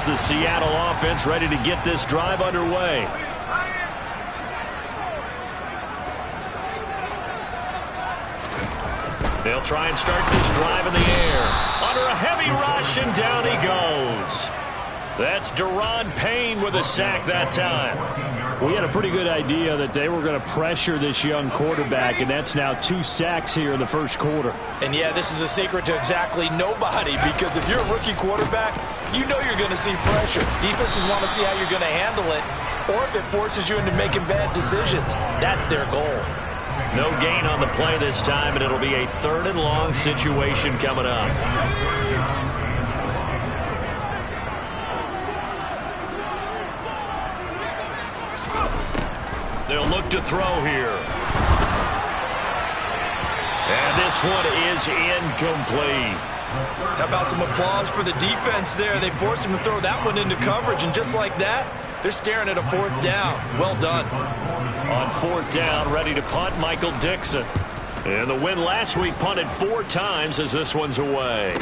is the Seattle offense ready to get this drive underway. They'll try and start this drive in the air. Under a heavy rush, and down he goes. That's Daron Payne with a sack that time. We had a pretty good idea that they were going to pressure this young quarterback, and that's now 2 sacks here in the first quarter. And yeah, this is a secret to exactly nobody, because if you're a rookie quarterback, you know you're going to see pressure. Defenses want to see how you're going to handle it, or if it forces you into making bad decisions. That's their goal. No gain on the play this time, and it'll be a 3rd and long situation coming up. They'll look to throw here. And this one is incomplete. How about some applause for the defense there? They forced him to throw that one into coverage, and just like that, they're staring at a 4th down. Well done. On 4th down, ready to punt, Michael Dixon. And the win last week punted 4 times as this one's away.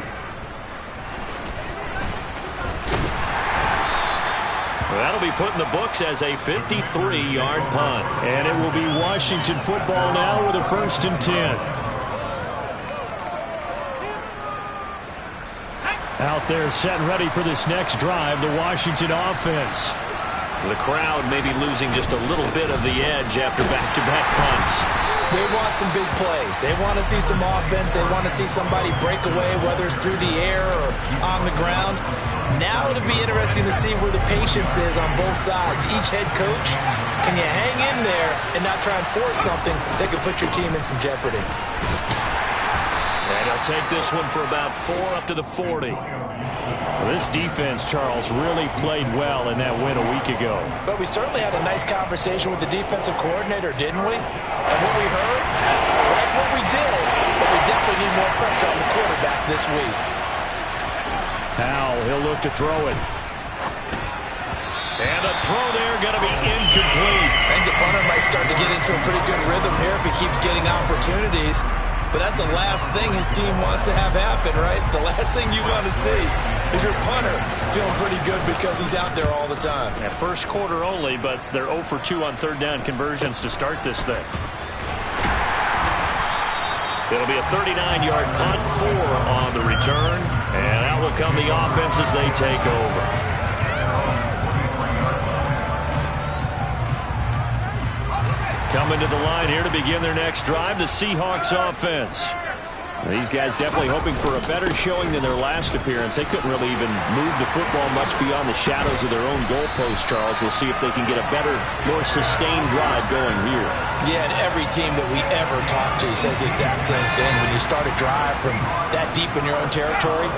That'll be put in the books as a 53-yard punt. And it will be Washington football now with a 1st and 10. Out there set and ready for this next drive, the Washington offense. The crowd may be losing just a little bit of the edge after back-to-back punts. They want some big plays. They want to see some offense. They want to see somebody break away, whether it's through the air or on the ground. Now it'll be interesting to see where the patience is on both sides. Each head coach, can you hang in there and not try and force something that could put your team in some jeopardy? And he'll take this one for about 4 up to the 40. Well, this defense, Charles, really played well in that win a week ago. But we certainly had a nice conversation with the defensive coordinator, didn't we? And what we heard, I like what we did, but we definitely need more pressure on the quarterback this week. Now he'll look to throw it. And the throw there going to be incomplete. I think the punter might start to get into a pretty good rhythm here if he keeps getting opportunities. But that's the last thing his team wants to have happen, right? The last thing you want to see is your punter feeling pretty good because he's out there all the time. Yeah, first quarter only, but they're 0 for 2 on 3rd down conversions to start this thing. It'll be a 39-yard punt, 4 on the return. And out will come the offense as they take over. Coming to the line here to begin their next drive, the Seahawks offense. These guys definitely hoping for a better showing than their last appearance. They couldn't really even move the football much beyond the shadows of their own goalpost, Charles. We'll see if they can get a better, more sustained drive going here. Yeah, and every team that we ever talk to says the exact same thing. When you start a drive from that deep in your own territory,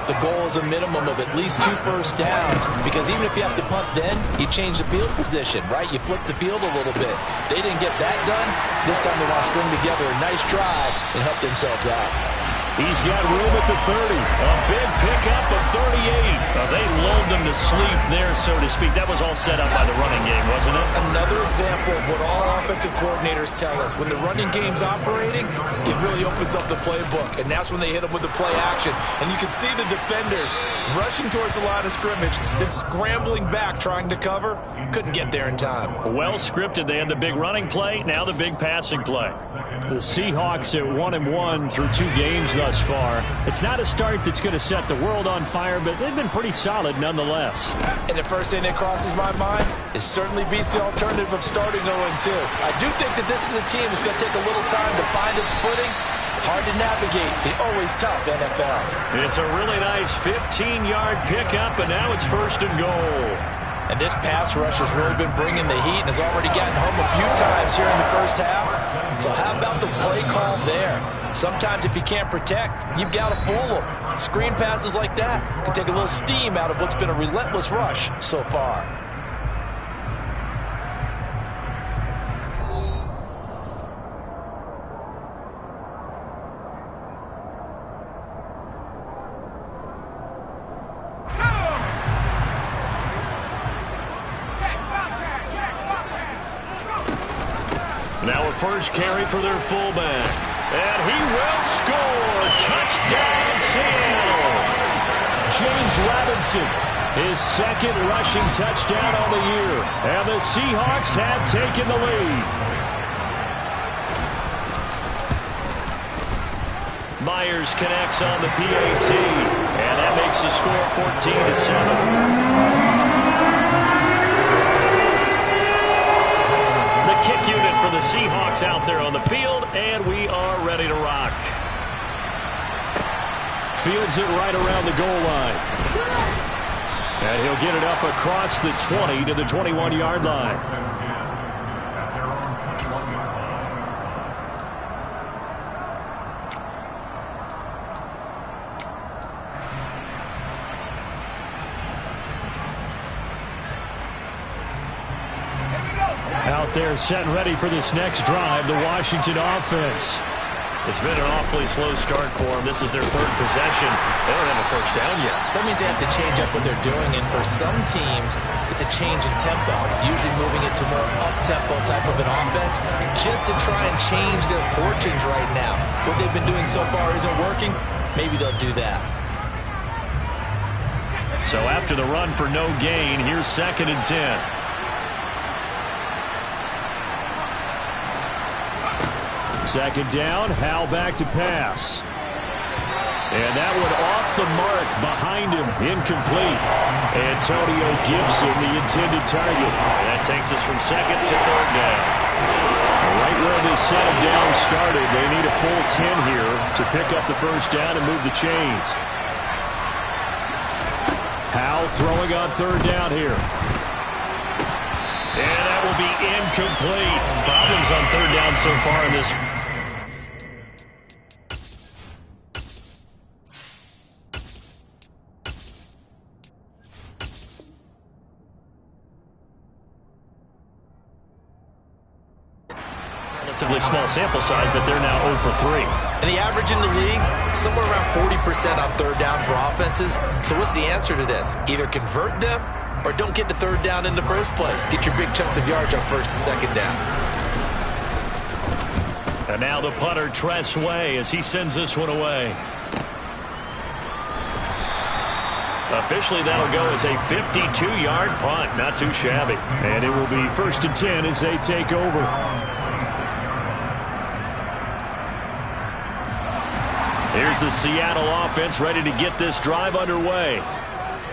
the goal is a minimum of at least 2 first downs, because even if you have to punt then, you change the field position, right? You flip the field a little bit. They didn't get that done. This time they want to string together a nice drive and help themselves out. He's got room at the 30. A big pickup of 38. They lulled them to sleep there, so to speak. That was all set up by the running game, wasn't it? Another example of what all offensive coordinators tell us. When the running game's operating, it really opens up the playbook. And that's when they hit them with the play action. And you can see the defenders rushing towards the line of scrimmage, then scrambling back, trying to cover. Couldn't get there in time. Well scripted. They had the big running play, now the big passing play. The Seahawks at 1-1 through 2 games thus far. It's not a start that's going to set the world on fire, but they've been pretty solid nonetheless. And the first thing that crosses my mind, it certainly beats the alternative of starting 0-2. I do think that this is a team that's going to take a little time to find its footing. Hard to navigate the always tough NFL. It's a really nice 15-yard pickup, and now it's 1st and goal. And this pass rush has really been bringing the heat and has already gotten home a few times here in the first half. So how about the play call there? Sometimes if you can't protect, you've got to fool them. Screen passes like that can take a little steam out of what's been a relentless rush so far. Now a first carry for their fullback. And he will score. Touchdown, Seattle. James Robinson His second rushing touchdown on the year. And the Seahawks have taken the lead. Myers connects on the PAT. And that makes the score 14-7. Kick unit for the Seahawks out there on the field, and we are ready to rock. Fields it right around the goal line. And he'll get it up across the 20 to the 21-yard line. Out there set and ready for this next drive, the Washington offense. It's been an awfully slow start for them. This is their third possession. They don't have a first down yet. So that means they have to change up what they're doing, and for some teams, it's a change in tempo, usually moving it to more up-tempo type of an offense, just to try and change their fortunes right now. What they've been doing so far isn't working. Maybe they'll do that. So after the run for no gain, here's 2nd and 10. Second down, Howell back to pass. And that one off the mark behind him, incomplete. Antonio Gibson, the intended target. And that takes us from 2nd to 3rd down. Right where this set of downs started, they need a full 10 here to pick up the first down and move the chains. Howell throwing on 3rd down here. And that will be incomplete. Problems on 3rd down so far in this. Relatively small sample size, but they're now 0 for 3. And the average in the league, somewhere around 40% on 3rd down for offenses. So what's the answer to this? Either convert them or don't get to 3rd down in the first place. Get your big chunks of yards on 1st and 2nd down. And now the punter, Tress Way, as he sends this one away. Officially, that'll go as a 52-yard punt. Not too shabby. And it will be 1st and 10 as they take over. Here's the Seattle offense ready to get this drive underway.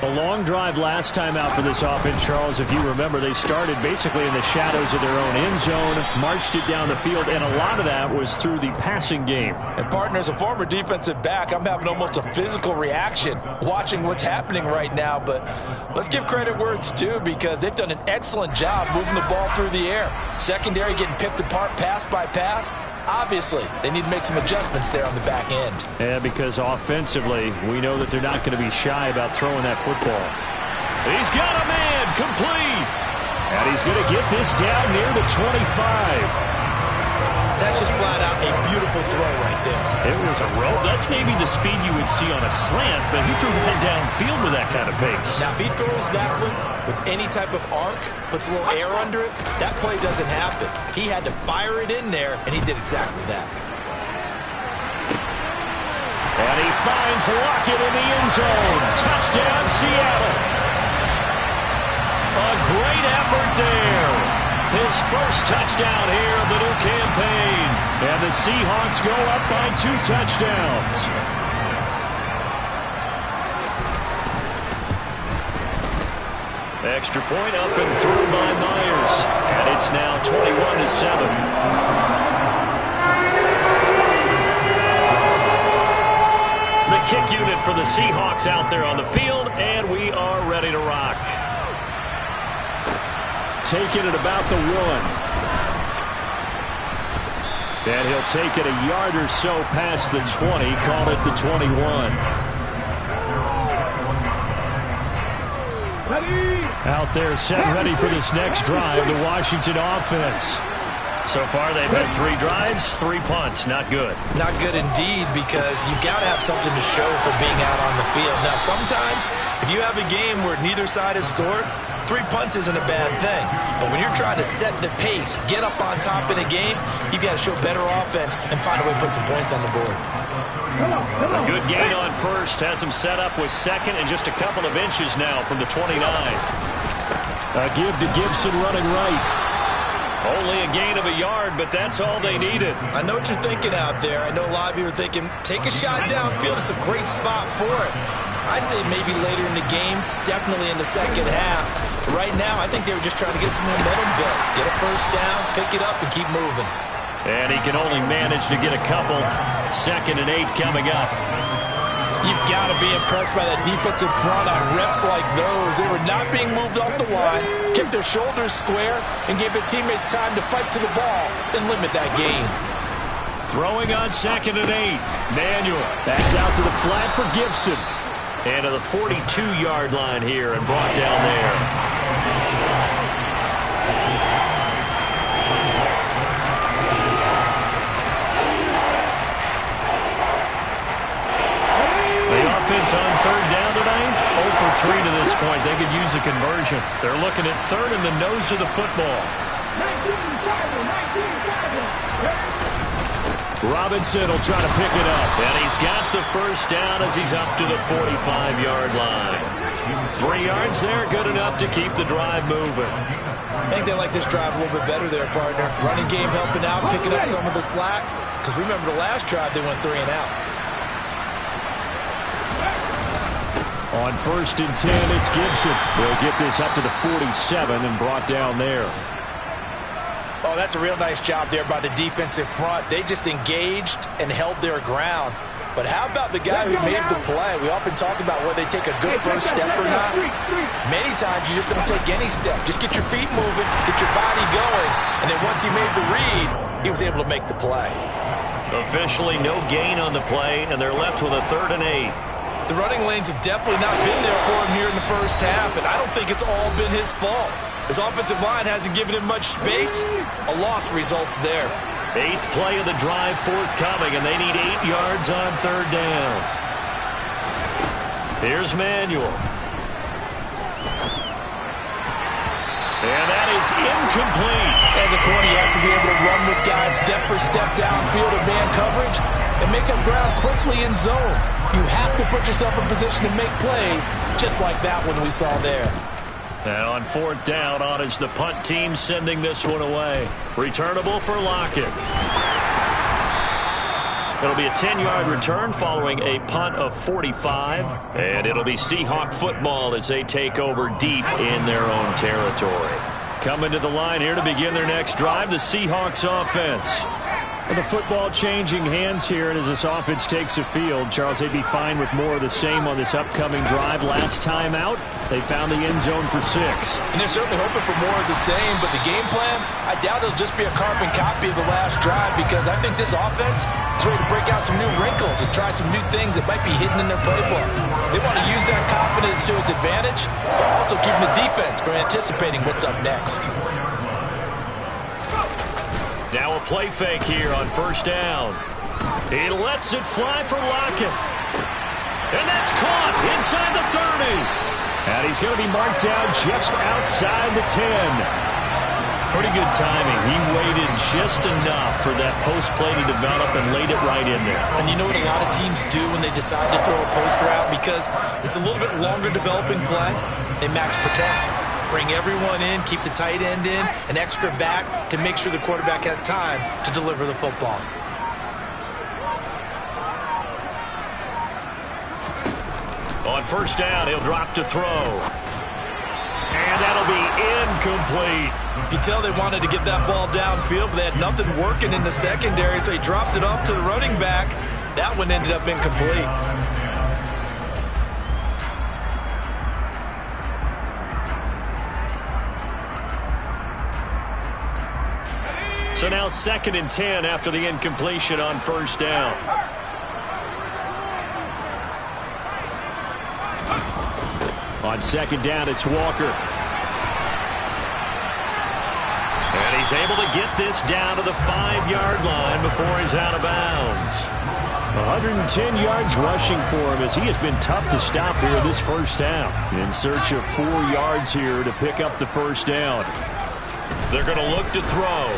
A long drive last time out for this offense, Charles. If you remember, they started basically in the shadows of their own end zone, marched it down the field, and a lot of that was through the passing game. And, partner, as a former defensive back, I'm having almost a physical reaction watching what's happening right now. But let's give credit where it's due, because they've done an excellent job moving the ball through the air. Secondary getting picked apart pass by pass. Obviously, they need to make some adjustments there on the back end. Yeah, because offensively, we know that they're not going to be shy about throwing that football. He's got a man, complete. And he's going to get this down near the 25. That's just flat out a beautiful throw right there. It was a rope. That's maybe the speed you would see on a slant, but he threw that downfield with that kind of pace. Now, if he throws that one with any type of arc, puts a little air under it, that play doesn't happen. He had to fire it in there, and he did exactly that. And he finds Lockett in the end zone. Touchdown, Seattle. A great effort there. His first touchdown here of the new campaign. And the Seahawks go up by 2 touchdowns. Extra point up and through by Myers. And it's now 21-7. The kick unit for the Seahawks out there on the field, and we are ready to rock. Taking it about the 1. And he'll take it a yard or so past the 20, call it the 21. Out there set ready for this next drive, the Washington offense. So far, they've had 3 drives, 3 punts. Not good. Not good indeed, because you've got to have something to show for being out on the field. Now, sometimes, if you have a game where neither side has scored, 3 punts isn't a bad thing. But when you're trying to set the pace, get up on top in a game, you've got to show better offense and find a way to put some points on the board. A good gain on first has him set up with second and just a couple of inches now from the 29. A give to Gibson running right. Only a gain of a yard, but that's all they needed. I know what you're thinking out there. I know a lot of you are thinking, take a shot downfield. It's a great spot for it. I'd say maybe later in the game, definitely in the second half. Right now, I think they were just trying to get some momentum built. Get a first down, pick it up, and keep moving. And he can only manage to get a couple. 2nd and 8 coming up. You've got to be impressed by that defensive front on reps like those. They were not being moved off the line, kept their shoulders square, and gave their teammates time to fight to the ball and limit that gain. Throwing on 2nd and 8. Manuel. That's out to the flat for Gibson. And to the 42-yard line here and brought down there. The offense on 3rd down tonight, 0 for 3 to this point. They could use a conversion. They're looking at 3rd in the nose of the football. Robinson will try to pick it up. And he's got the first down as he's up to the 45-yard line. 3 yards there, good enough to keep the drive moving. I think they like this drive a little bit better there, partner. Running game helping out, picking up some of the slack. Because remember the last drive, they went 3 and out. On 1st and 10, it's Gibson. They'll get this up to the 47 and brought down there. Oh, that's a real nice job there by the defensive front. They just engaged and held their ground. But how about the guy who made the play? We often talk about whether they take a good first step or not. Many times you just don't take any step. Just get your feet moving, get your body going, and then once he made the read, he was able to make the play. Officially no gain on the play, and they're left with a 3rd and 8. The running lanes have definitely not been there for him here in the first half, and I don't think it's all been his fault. His offensive line hasn't given him much space. A loss results there. 8th play of the drive forthcoming, and they need 8 yards on 3rd down. Here's Manuel. And that is incomplete. As a corner, you have to be able to run with guys step for step downfield in man coverage and make up ground quickly in zone. You have to put yourself in position to make plays, just like that one we saw there. And on 4th down, on is the punt team sending this one away. Returnable for Lockett. It'll be a 10-yard return following a punt of 45. And it'll be Seahawk football as they take over deep in their own territory. Coming to the line here to begin their next drive, the Seahawks offense. The football changing hands here, and as this offense takes the field, Charles, they'd be fine with more of the same on this upcoming drive. Last time out, they found the end zone for 6. And they're certainly hoping for more of the same, but the game plan, I doubt it'll just be a carbon copy of the last drive, because I think this offense is ready to break out some new wrinkles and try some new things that might be hidden in their playbook. They want to use that confidence to its advantage, but also keeping the defense from anticipating what's up next. Now a play fake here on 1st down. He lets it fly for Lockett. And that's caught inside the 30. And he's going to be marked down just outside the 10. Pretty good timing. He waited just enough for that post play to develop and laid it right in there. And you know what a lot of teams do when they decide to throw a post route? Because it's a little bit longer developing play, they max protect. Bring everyone in, keep the tight end in, an extra back to make sure the quarterback has time to deliver the football. On 1st down, he'll drop to throw. And that'll be incomplete. You can tell they wanted to get that ball downfield, but they had nothing working in the secondary, so he dropped it off to the running back. That one ended up incomplete. So now 2nd and 10 after the incompletion on 1st down. On 2nd down, it's Walker. And he's able to get this down to the 5-yard line before he's out of bounds. 110 yards rushing for him as he has been tough to stop here this first half. In search of 4 yards here to pick up the 1st down. They're going to look to throw.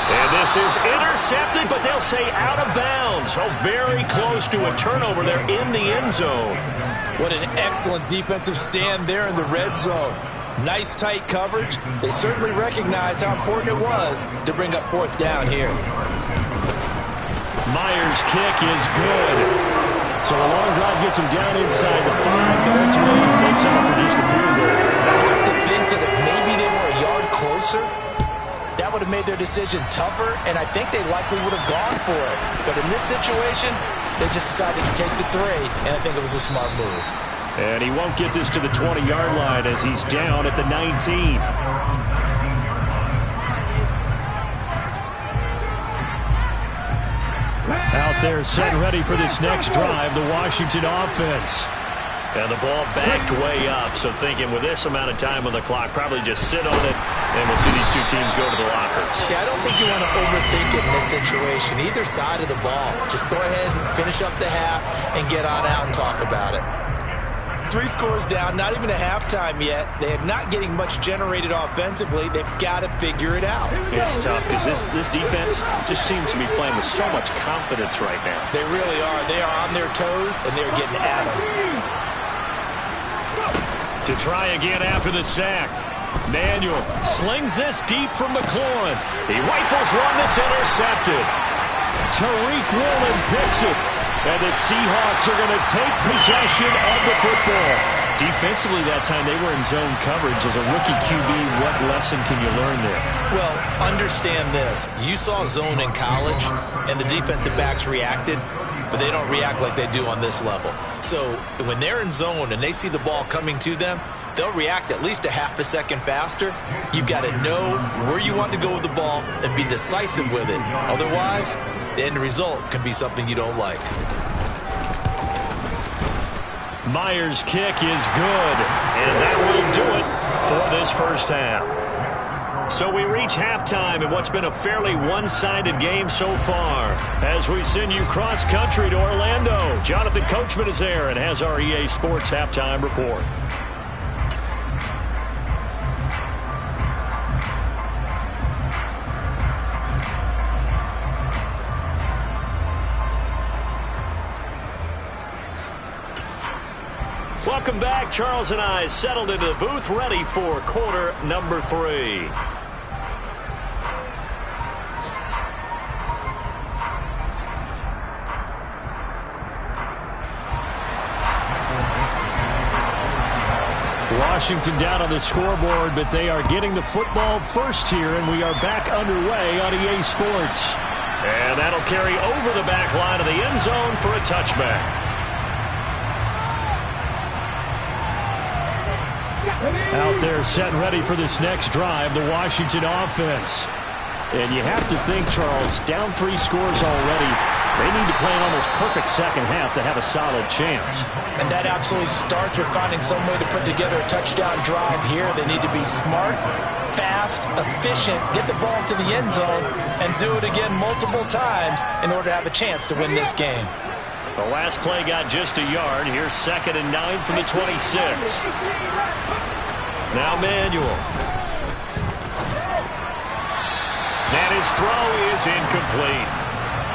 And this is intercepted, but they'll say out of bounds. Oh, very close to a turnover there in the end zone. What an excellent defensive stand there in the red zone. Nice tight coverage. They certainly recognized how important it was to bring up fourth down here. Myers' kick is good. So a long drive gets him down inside the 5, but ultimately they settle for just the field goal. I have to think that if maybe they were a yard closer, that would have made their decision tougher, and I think they likely would have gone for it. But in this situation, they just decided to take the 3, and I think it was a smart move. And he won't get this to the 20-yard line as he's down at the 19. Out there set and ready for this next drive, the Washington offense. And the ball backed way up, so thinking with this amount of time on the clock, probably just sit on it, and we'll see these two teams go to the lockers. Yeah, I don't think you want to overthink it in this situation. Either side of the ball. Just go ahead and finish up the half and get on out and talk about it. 3 scores down, not even a halftime yet. They are not getting much generated offensively. They've got to figure it out. It's tough because this defense just seems to be playing with so much confidence right now. They really are. They are on their toes, and they're getting at them. To try again after the sack. Manuel slings this deep from McLaurin. He rifles one that's intercepted. Tariq Woolen picks it. And the Seahawks are going to take possession of the football. Defensively that time, they were in zone coverage. As a rookie QB, what lesson can you learn there? Well, understand this. You saw zone in college, and the defensive backs reacted, but they don't react like they do on this level. So when they're in zone and they see the ball coming to them, they'll react at least a half a second faster. You've got to know where you want to go with the ball and be decisive with it. Otherwise, the end result can be something you don't like. Myers' kick is good, and that will do it for this first half. So we reach halftime in what's been a fairly one-sided game so far. As we send you cross-country to Orlando, Jonathan Coachman is there and has our EA Sports halftime report. Welcome back. Charles and I settled into the booth, ready for quarter number 3. Washington down on the scoreboard, but they are getting the football first here, and we are back underway on EA Sports. And that'll carry over the back line of the end zone for a touchback. Out there set and ready for this next drive, the Washington offense. And you have to think, Charles, down 3 scores already. They need to play an almost perfect second half to have a solid chance. And that absolutely starts with finding some way to put together a touchdown drive here. They need to be smart, fast, efficient, get the ball to the end zone, and do it again multiple times in order to have a chance to win this game. The last play got just a yard. Here's 2nd and 9 from the 26. Now Manuel. And his throw is incomplete.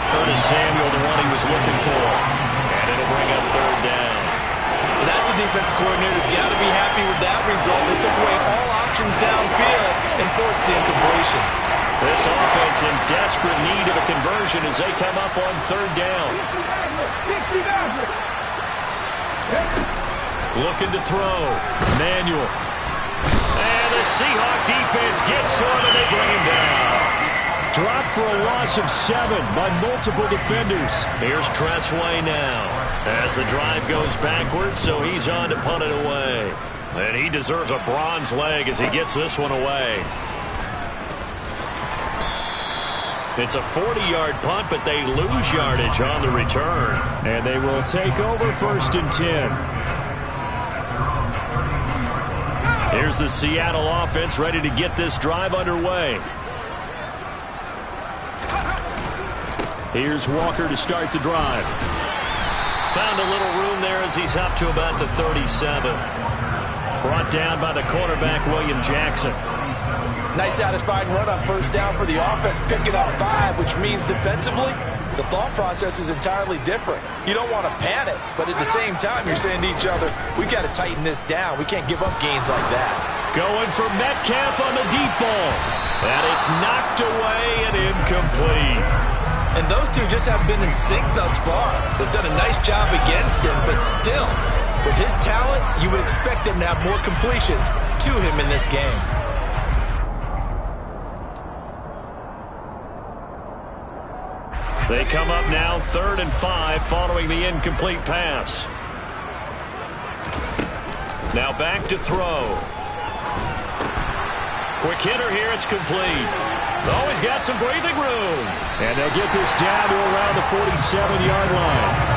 Curtis Samuel, the one he was looking for. And it'll bring up 3rd down. Well, that's a defensive coordinator's got to be happy with that result. They took away all options downfield and forced the incompletion. This offense in desperate need of a conversion as they come up on 3rd down. Looking to throw. Manuel. And the Seahawk defense gets to him and they bring him down. Dropped for a loss of 7 by multiple defenders. Here's Tressway now as the drive goes backwards, so he's on to punt it away. And he deserves a bronze leg as he gets this one away. It's a 40-yard punt, but they lose yardage on the return. And they will take over 1st and 10. Here's the Seattle offense ready to get this drive underway. Here's Walker to start the drive. Found a little room there as he's up to about the 37. Brought down by the cornerback, William Jackson. Nice satisfying run on first down for the offense, picking up 5, which means defensively, the thought process is entirely different. You don't want to panic, but at the same time, you're saying to each other, we've got to tighten this down. We can't give up gains like that. Going for Metcalf on the deep ball. And it's knocked away and incomplete. And those two just haven't been in sync thus far. They've done a nice job against him, but still, with his talent, you would expect them to have more completions to him in this game. They come up now 3rd and 5 following the incomplete pass. Now back to throw. Quick hitter here, it's complete. Oh, he's got some breathing room. And they'll get this down to around the 47-yard line.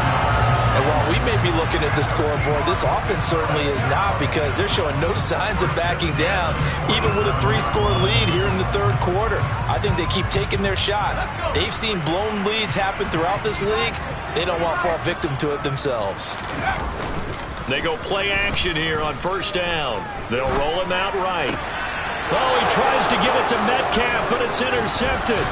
And while we may be looking at the scoreboard, this offense certainly is not, because they're showing no signs of backing down, even with a 3-score lead here in the 3rd quarter. I think they keep taking their shots. They've seen blown leads happen throughout this league. They don't want to fall victim to it themselves. They go play action here on first down. They'll roll him out right. Oh, he tries to give it to Metcalf, but it's intercepted.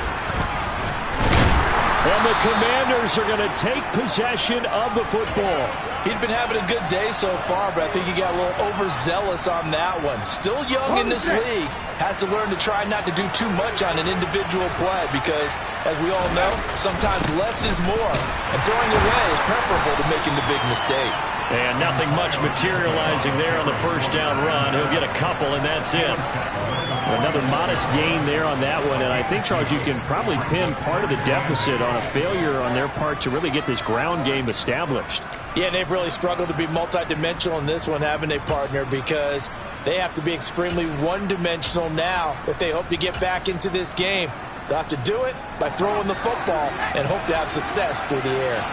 And the Commanders are going to take possession of the football. He'd been having a good day so far, but I think he got a little overzealous on that one. Still young in this league. Has to learn to try not to do too much on an individual play, because, as we all know, sometimes less is more. And throwing away is preferable to making the big mistake. And nothing much materializing there on the first down run. He'll get a couple, and that's it. Another modest gain there on that one, and I think, Charles, you can probably pin part of the deficit on a failure on their part to really get this ground game established. Yeah, and they've really struggled to be multidimensional in this one, haven't they, partner, because they have to be extremely one-dimensional now if they hope to get back into this game. They'll have to do it by throwing the football and hope to have success through the air.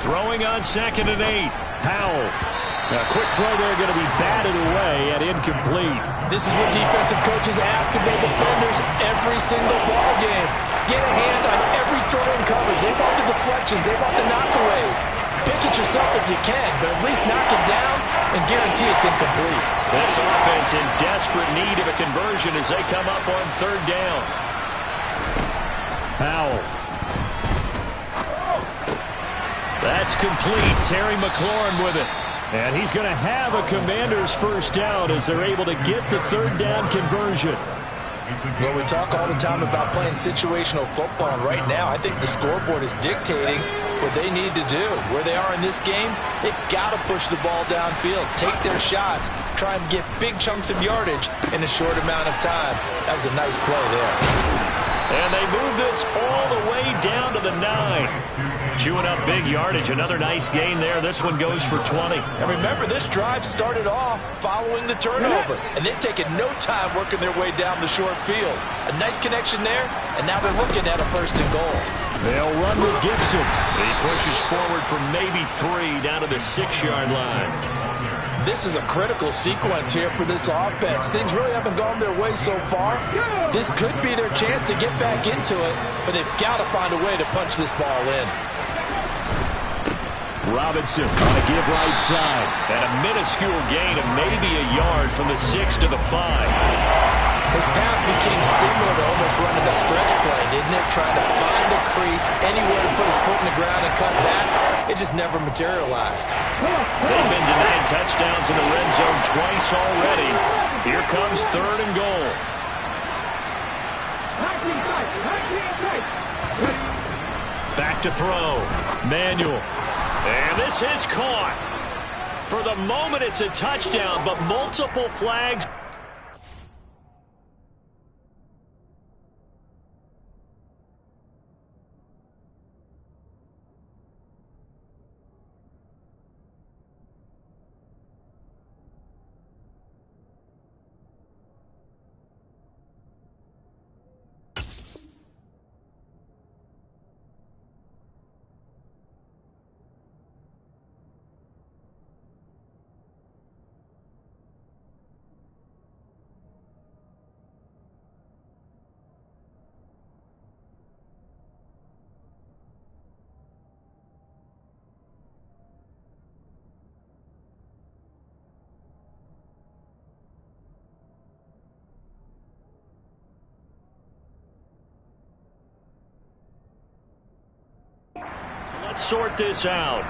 Throwing on 2nd and 8. Powell. A quick throw there, going to be batted away and incomplete. This is what defensive coaches ask of their defenders every single ball game. Get a hand on every throw in coverage. They want the deflections. They want the knockaways. Pick it yourself if you can, but at least knock it down and guarantee it's incomplete. This offense in desperate need of a conversion as they come up on 3rd down. Powell. That's complete. Terry McLaurin with it. And he's going to have a Commanders first down as they're able to get the 3rd down conversion. Well, we talk all the time about playing situational football, and right now I think the scoreboard is dictating what they need to do. Where they are in this game, they've got to push the ball downfield, take their shots, try and get big chunks of yardage in a short amount of time. That was a nice play there. And they move this all the way down to the 9. Chewing up big yardage. Another nice gain there. This one goes for 20. And remember, this drive started off following the turnover, and they've taken no time working their way down the short field. A nice connection there, and now they're looking at a 1st and goal. They'll run with Gibson. He pushes forward for maybe 3 down to the 6-yard line. This is a critical sequence here for this offense. Things really haven't gone their way so far. This could be their chance to get back into it, but they've got to find a way to punch this ball in. Robinson on a give right side. And a minuscule gain of maybe a yard from the 6 to the 5. His path became similar to almost running a stretch play, didn't it? Trying to find a crease, anywhere to put his foot in the ground and cut back. It just never materialized. They've been denied touchdowns in the red zone twice already. Here comes 3rd and goal. Back to throw. Manuel. And this is caught. For the moment, it's a touchdown, but multiple flags. Let's sort this out.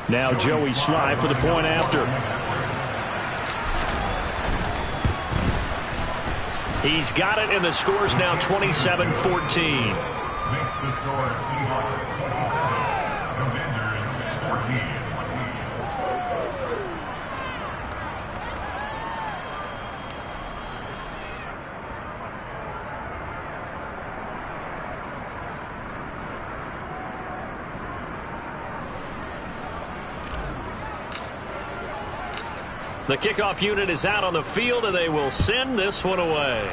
Now Joey Slye for the point after. He's got it, and the score's now 27-14. Makes the score Seahawks 27, Commanders 14. The kickoff unit is out on the field, and they will send this one away.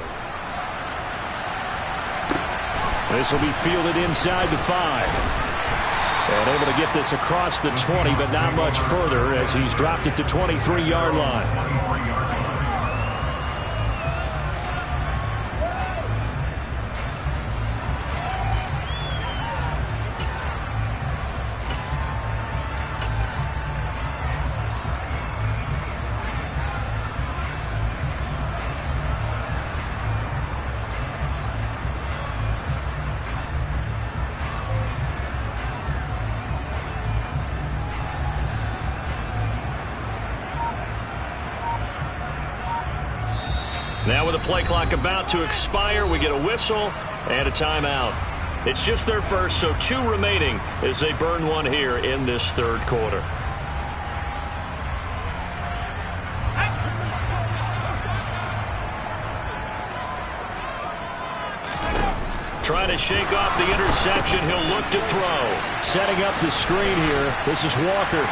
This will be fielded inside the 5. And able to get this across the 20, but not much further as he's dropped it to 23-yard line. Now with the play clock about to expire, we get a whistle and a timeout. It's just their first, so 2 remaining as they burn one here in this third quarter. Trying to shake off the interception. He'll look to throw. Setting up the screen here. This is Walker.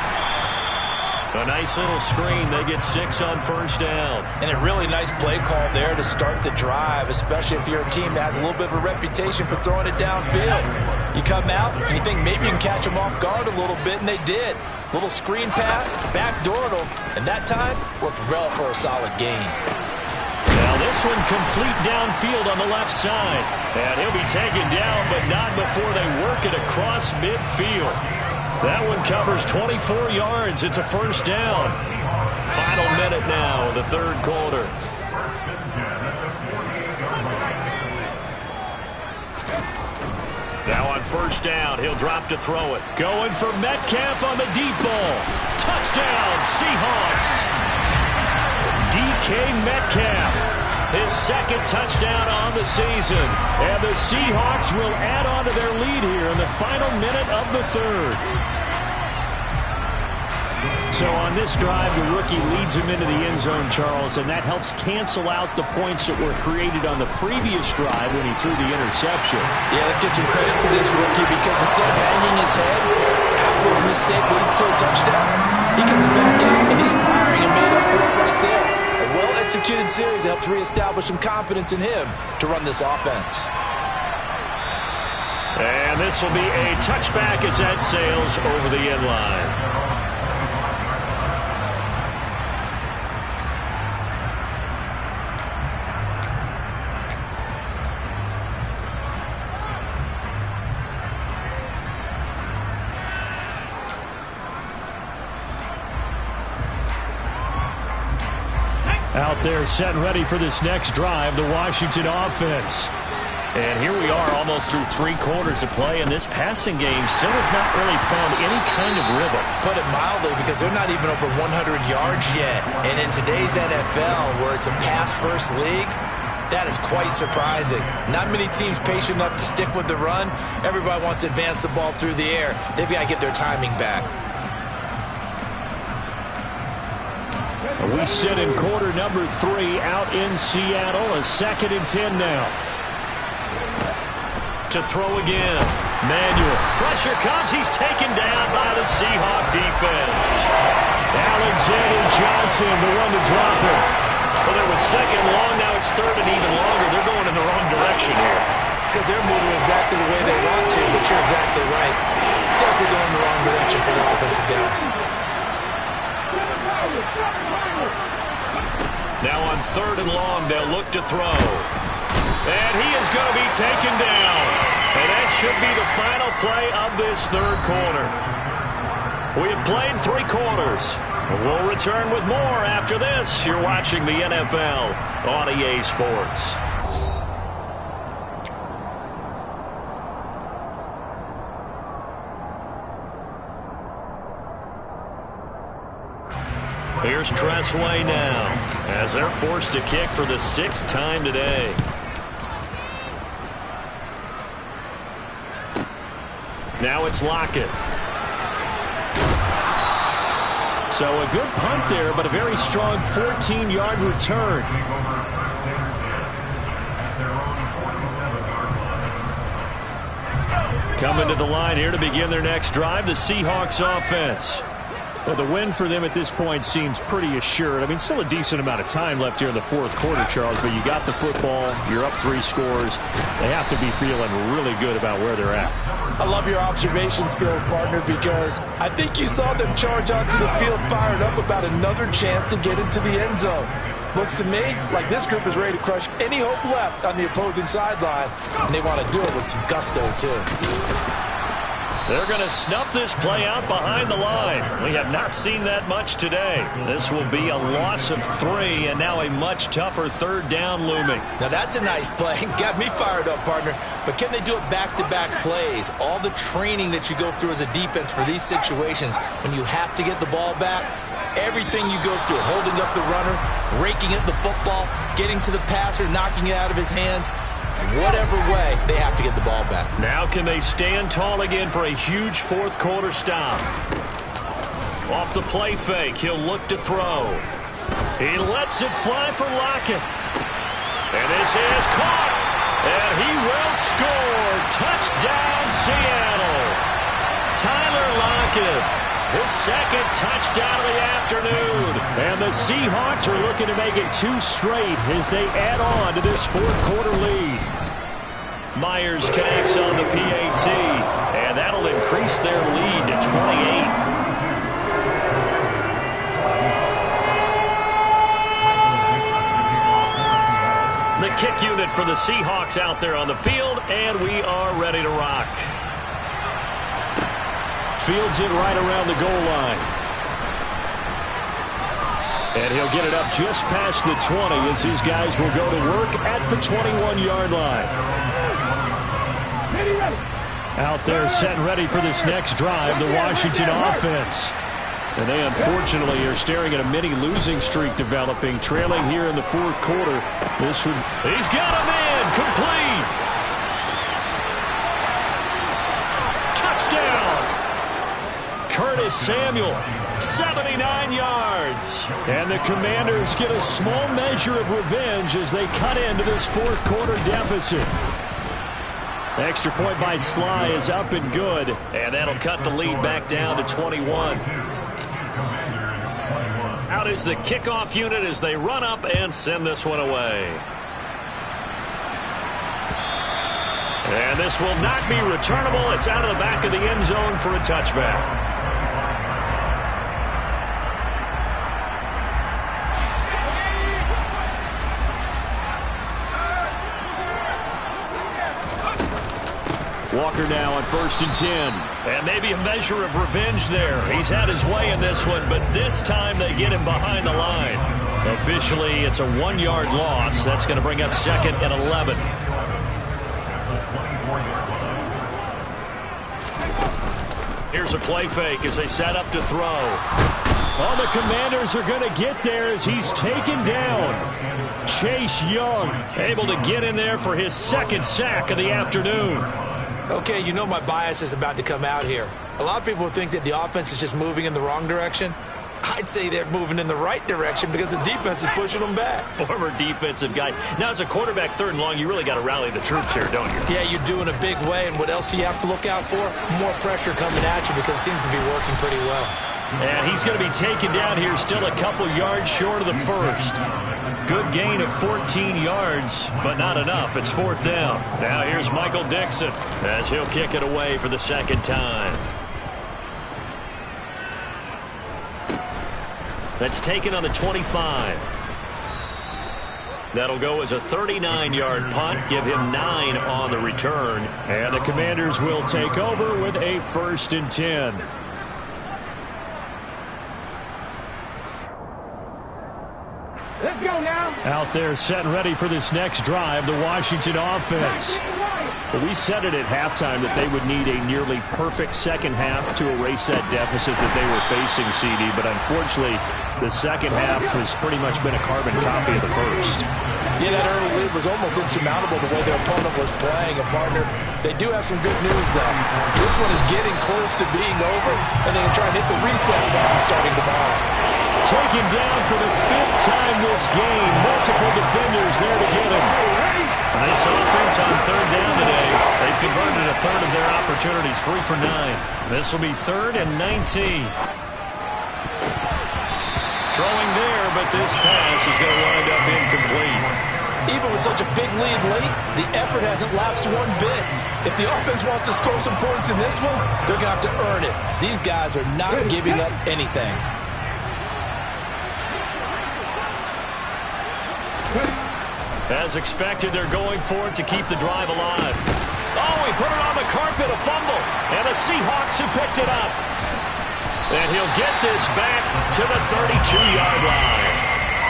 A nice little screen. They get 6 on first down. And a really nice play call there to start the drive, especially if you're a team that has a little bit of a reputation for throwing it downfield. You come out and you think maybe you can catch them off guard a little bit, and they did. Little screen pass, backdoored them, and that time worked well for a solid gain. Now this one complete downfield on the left side. And he'll be taken down, but not before they work it across midfield. That one covers 24 yards. It's a first down. Final minute now of the third quarter. Now on first down, he'll drop to throw it. Going for Metcalf on the deep ball. Touchdown, Seahawks. DK Metcalf, his second touchdown on the season. And the Seahawks will add on to their lead here in the final minute of the third. So on this drive, the rookie leads him into the end zone, Charles, and that helps cancel out the points that were created on the previous drive when he threw the interception. Yeah, let's give some credit to this rookie because instead of hanging his head after his mistake leads to a touchdown, he comes back out and he's firing and made up for it right there. A well-executed series helps reestablish some confidence in him to run this offense. And this will be a touchback as that sails over the end line. Out there set and ready for this next drive, the Washington offense. And here we are almost through 3 quarters of play, and this passing game still has not really found any kind of rhythm. Put it mildly, because they're not even over 100 yards yet. And in today's NFL, where it's a pass-first league, that is quite surprising. Not many teams patient enough to stick with the run. Everybody wants to advance the ball through the air. They've got to get their timing back. We sit in quarter number 3 out in Seattle. A 2nd and 10 now. To throw again. Manuel. Pressure comes. He's taken down by the Seahawk defense. Alexander Johnson, the one to drop it. Well, there was 2nd long. Now it's 3rd and even longer. They're going in the wrong direction here. because they're moving exactly the way they want to, but you're exactly right. Definitely going in the wrong direction for the offensive guys. Now on 3rd and long, they'll look to throw. And he is going to be taken down. And that should be the final play of this 3rd quarter. We have played 3 quarters. We'll return with more after this. You're watching the NFL on EA Sports. Here's Tressway now, as they're forced to kick for the 6th time today. Now it's Lockett. So a good punt there, but a very strong 14-yard return. Coming to the line here to begin their next drive, the Seahawks offense. Well, the win for them at this point seems pretty assured. I mean, still a decent amount of time left here in the 4th quarter, Charles, but you got the football, you're up 3 scores. They have to be feeling really good about where they're at. I love your observation skills, partner, because I think you saw them charge onto the field fired up about another chance to get into the end zone. Looks to me like this group is ready to crush any hope left on the opposing sideline, and they want to do it with some gusto, too. They're going to snuff this play out behind the line. We have not seen that much today. This will be a loss of 3, and now a much tougher 3rd down looming. Now that's a nice play. Got me fired up, partner. But can they do it back-to-back plays? All the training that you go through as a defense for these situations, when you have to get the ball back, everything you go through, holding up the runner, raking at the football, getting to the passer, knocking it out of his hands, whatever way, they have to get the ball back. Now can they stand tall again for a huge 4th quarter stop? Off the play fake, he'll look to throw. He lets it fly for Lockett. And this is caught. And he will score. Touchdown, Seattle. Tyler Lockett. His 2nd touchdown of the afternoon. And the Seahawks are looking to make it 2 straight as they add on to this 4th quarter lead. Myers connects on the PAT, and that'll increase their lead to 28. The kick unit for the Seahawks out there on the field, and we are ready to rock. Fields it right around the goal line. And he'll get it up just past the 20 as his guys will go to work at the 21-yard line. Out there set and ready for this next drive, the Washington offense. And they unfortunately are staring at a mini losing streak developing, trailing here in the 4th quarter. He's got a man, complete. Touchdown. Curtis Samuel, 79 yards. And the Commanders get a small measure of revenge as they cut into this 4th quarter deficit. The extra point by Sly is up and good, and that'll cut the lead back down to 21. Out is the kickoff unit as they run up and send this one away. And this will not be returnable. It's out of the back of the end zone for a touchback. Walker now on 1st and 10. And maybe a measure of revenge there. He's had his way in this one, but this time they get him behind the line. Officially, it's a 1-yard loss. That's going to bring up 2nd and 11. Here's a play fake as they set up to throw. Oh, the Commanders are going to get there as he's taken down. Chase Young able to get in there for his 2nd sack of the afternoon. Okay, you know my bias is about to come out here. A lot of people think that the offense is just moving in the wrong direction. I'd say they're moving in the right direction because the defense is pushing them back. Former defensive guy. Now, as a quarterback 3rd and long, you really got to rally the troops here, don't you? Yeah, you're doing a big way, and what else do you have to look out for? More pressure coming at you because it seems to be working pretty well. And he's going to be taken down here still a couple yards short of the first. Good gain of 14 yards, but not enough. It's fourth down. Now here's Michael Dixon as he'll kick it away for the second time. That's taken on the 25. That'll go as a 39-yard punt. Give him 9 on the return. And the Commanders will take over with a 1st and 10. Let's go now. Out there set and ready for this next drive, the Washington offense. Well, we said it at halftime that they would need a nearly perfect second half to erase that deficit that they were facing, CD. But unfortunately, the second half has pretty much been a carbon copy of the first. Yeah, that early lead was almost insurmountable the way their opponent was playing. And, partner, they do have some good news, though. This one is getting close to being over, and they can try and hit the reset button starting tomorrow. Taken down for the 5th time this game. Multiple defenders there to get him. Nice offense on third down today. They've converted a third of their opportunities, 3 for 9. This will be 3rd and 19. Throwing there, but this pass is going to wind up incomplete. Even with such a big lead late, the effort hasn't lapsed one bit. If the offense wants to score some points in this one, they're going to have to earn it. These guys are not giving up anything. As expected, they're going for it to keep the drive alive. Oh, he put it on the carpet, a fumble. And the Seahawks have picked it up. And he'll get this back to the 32-yard line.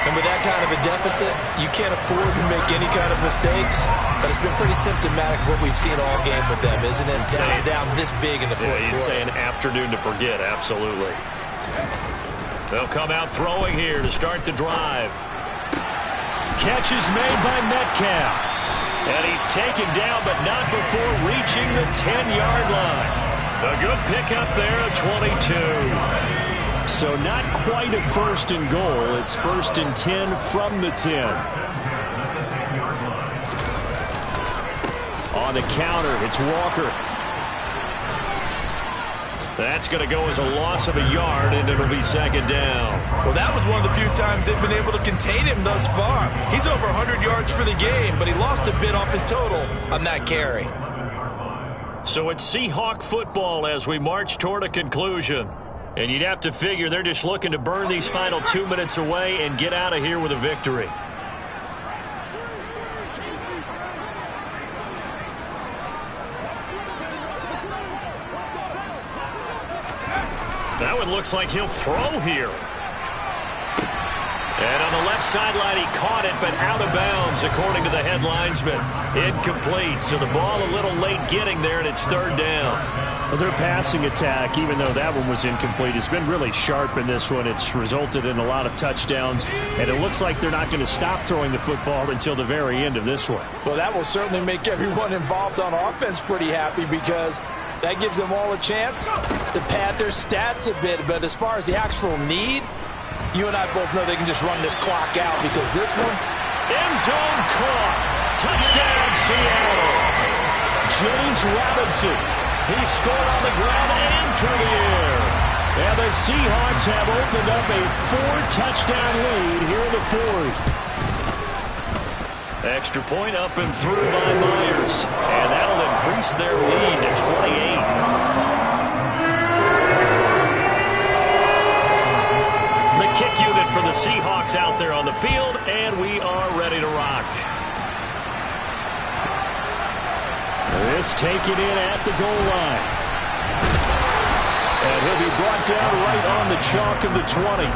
And with that kind of a deficit, you can't afford to make any kind of mistakes. But it's been pretty symptomatic of what we've seen all game with them, isn't it? Down this big in the fourth quarter. You'd say an afternoon to forget, absolutely. They'll come out throwing here to start the drive. Catch is made by Metcalf. And he's taken down, but not before reaching the 10-yard line. A good pickup there at 22. So not quite a 1st and goal. It's 1st and 10 from the 10. On the counter, it's Walker. That's going to go as a loss of a yard, and it'll be 2nd down. Well, that was one of the few times they've been able to contain him thus far. He's over 100 yards for the game, but he lost a bit off his total on that carry. So it's Seahawk football as we march toward a conclusion. And you'd have to figure they're just looking to burn these final 2 minutes away and get out of here with a victory. That one looks like he'll throw here. And on the left sideline, he caught it, but out of bounds, according to the head linesman. Incomplete, so the ball a little late getting there, and it's 3rd down. Well, their passing attack, even though that one was incomplete, has been really sharp in this one. It's resulted in a lot of touchdowns, and it looks like they're not going to stop throwing the football until the very end of this one. Well, that will certainly make everyone involved on offense pretty happy because that gives them all a chance to pad their stats a bit. But as far as the actual need, you and I both know they can just run this clock out because this one, end zone caught. Touchdown, Seattle. James Robinson. He scored on the ground and through the air. And the Seahawks have opened up a 4-touchdown lead here in the 4th. Extra point up and through by Myers. And that'll increase their lead to 28. The kick unit for the Seahawks out there on the field, and we are ready to rock. This taken in at the goal line. And he'll be brought down right on the chalk of the 20.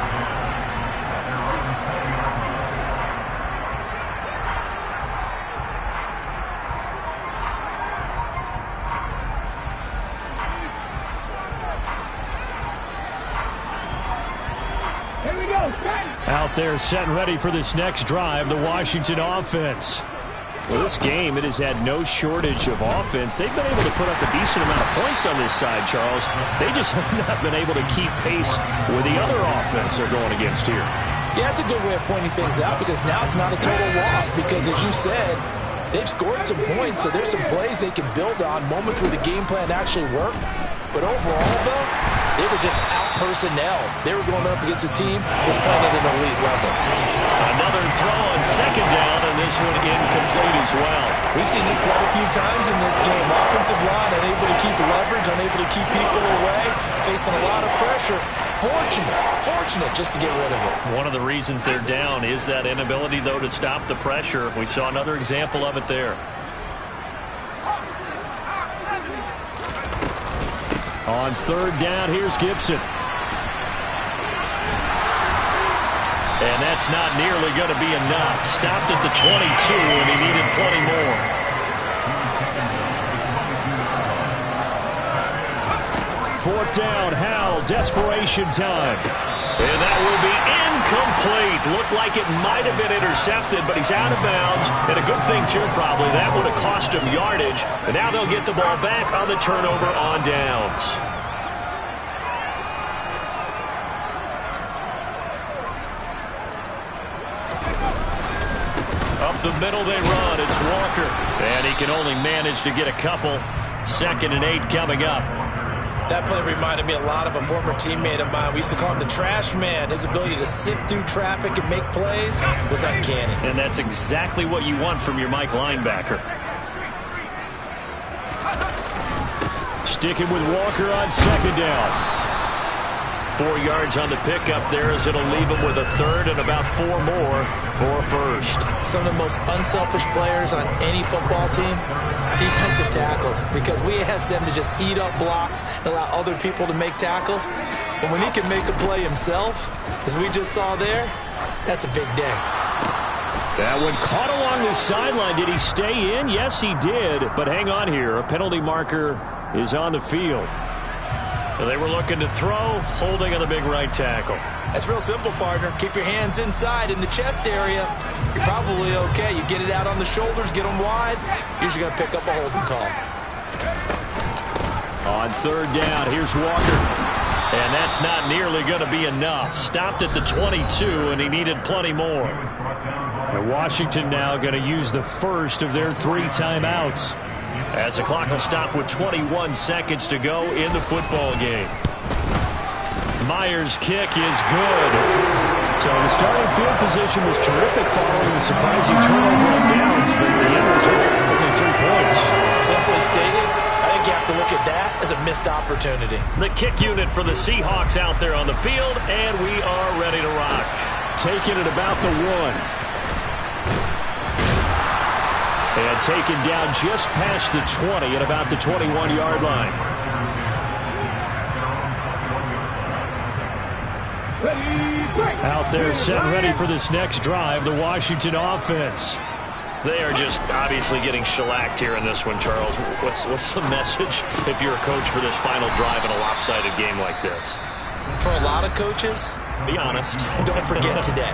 Out there set and ready for this next drive, the Washington offense. Well, this game, it has had no shortage of offense. They've been able to put up a decent amount of points on this side, Charles. They just have not been able to keep pace with the other offense they're going against here. Yeah, it's a good way of pointing things out because now it's not a total loss because, as you said, they've scored some points, so there's some plays they can build on, moments where the game plan actually worked. But overall, though, They were just out-personnel. They were going up against a team that's playing at an elite level. Another throw on second down, and this one incomplete as well. We've seen this quite a few times in this game. Offensive line unable to keep leverage, unable to keep people away, facing a lot of pressure. Fortunate just to get rid of it. One of the reasons they're down is that inability, though, to stop the pressure. We saw another example of it there. On third down, here's Gibson. And that's not nearly going to be enough. Stopped at the 22, and he needed plenty more. Fourth down, Howell, desperation time. And that will be incomplete. Looked like it might have been intercepted, but he's out of bounds. And a good thing, too, probably. That would have cost him yardage. And now they'll get the ball back on the turnover on downs. Up the middle they run. It's Walker. And he can only manage to get a couple. 2nd and 8 coming up. That play reminded me a lot of a former teammate of mine. We used to call him the trash man. His ability to sift through traffic and make plays was uncanny. And that's exactly what you want from your Mike linebacker. Sticking with Walker on second down. 4 yards on the pickup there as it'll leave him with a third and about 4 more for first. Some of the most unselfish players on any football team, defensive tackles, because we ask them to just eat up blocks and allow other people to make tackles. But when he can make a play himself, as we just saw there, that's a big day. That one caught along the sideline. Did he stay in? Yes, he did. But hang on here. A penalty marker is on the field. They were looking to throw, holding on the big right tackle. That's real simple, partner. Keep your hands inside in the chest area. You're probably okay. You get it out on the shoulders, get them wide. Usually going to pick up a holding call. On third down, here's Walker. And that's not nearly going to be enough. Stopped at the 22, and he needed plenty more. And Washington now going to use the first of their 3 timeouts. As the clock will stop with 21 seconds to go in the football game. Myers' kick is good. So the starting field position was terrific following the surprising turnover on downs, but the end result, only 3 points. Simply stated, I think you have to look at that as a missed opportunity. The kick unit for the Seahawks out there on the field, and we are ready to rock. Taking it about the 1. And taken down just past the 20 at about the 21-yard line. Out there set ready for this next drive, the Washington offense. They are just obviously getting shellacked here in this one, Charles. What's the message if you're a coach for this final drive in a lopsided game like this? For a lot of coaches, be honest. Don't forget today.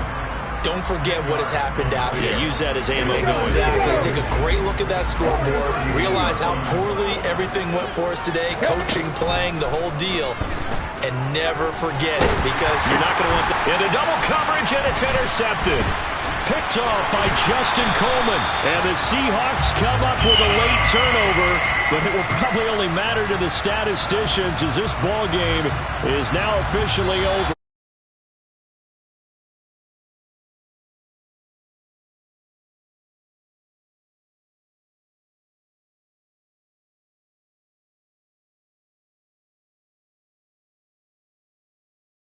Don't forget what has happened out here. Yeah, use that as ammo. Exactly. Take a great look at that scoreboard. Realize how poorly everything went for us today. Coaching, playing, the whole deal. And never forget it, because you're not going to want that. Into double coverage, and it's intercepted. Picked off by Justin Coleman. And the Seahawks come up with a late turnover, but it will probably only matter to the statisticians as this ball game is now officially over.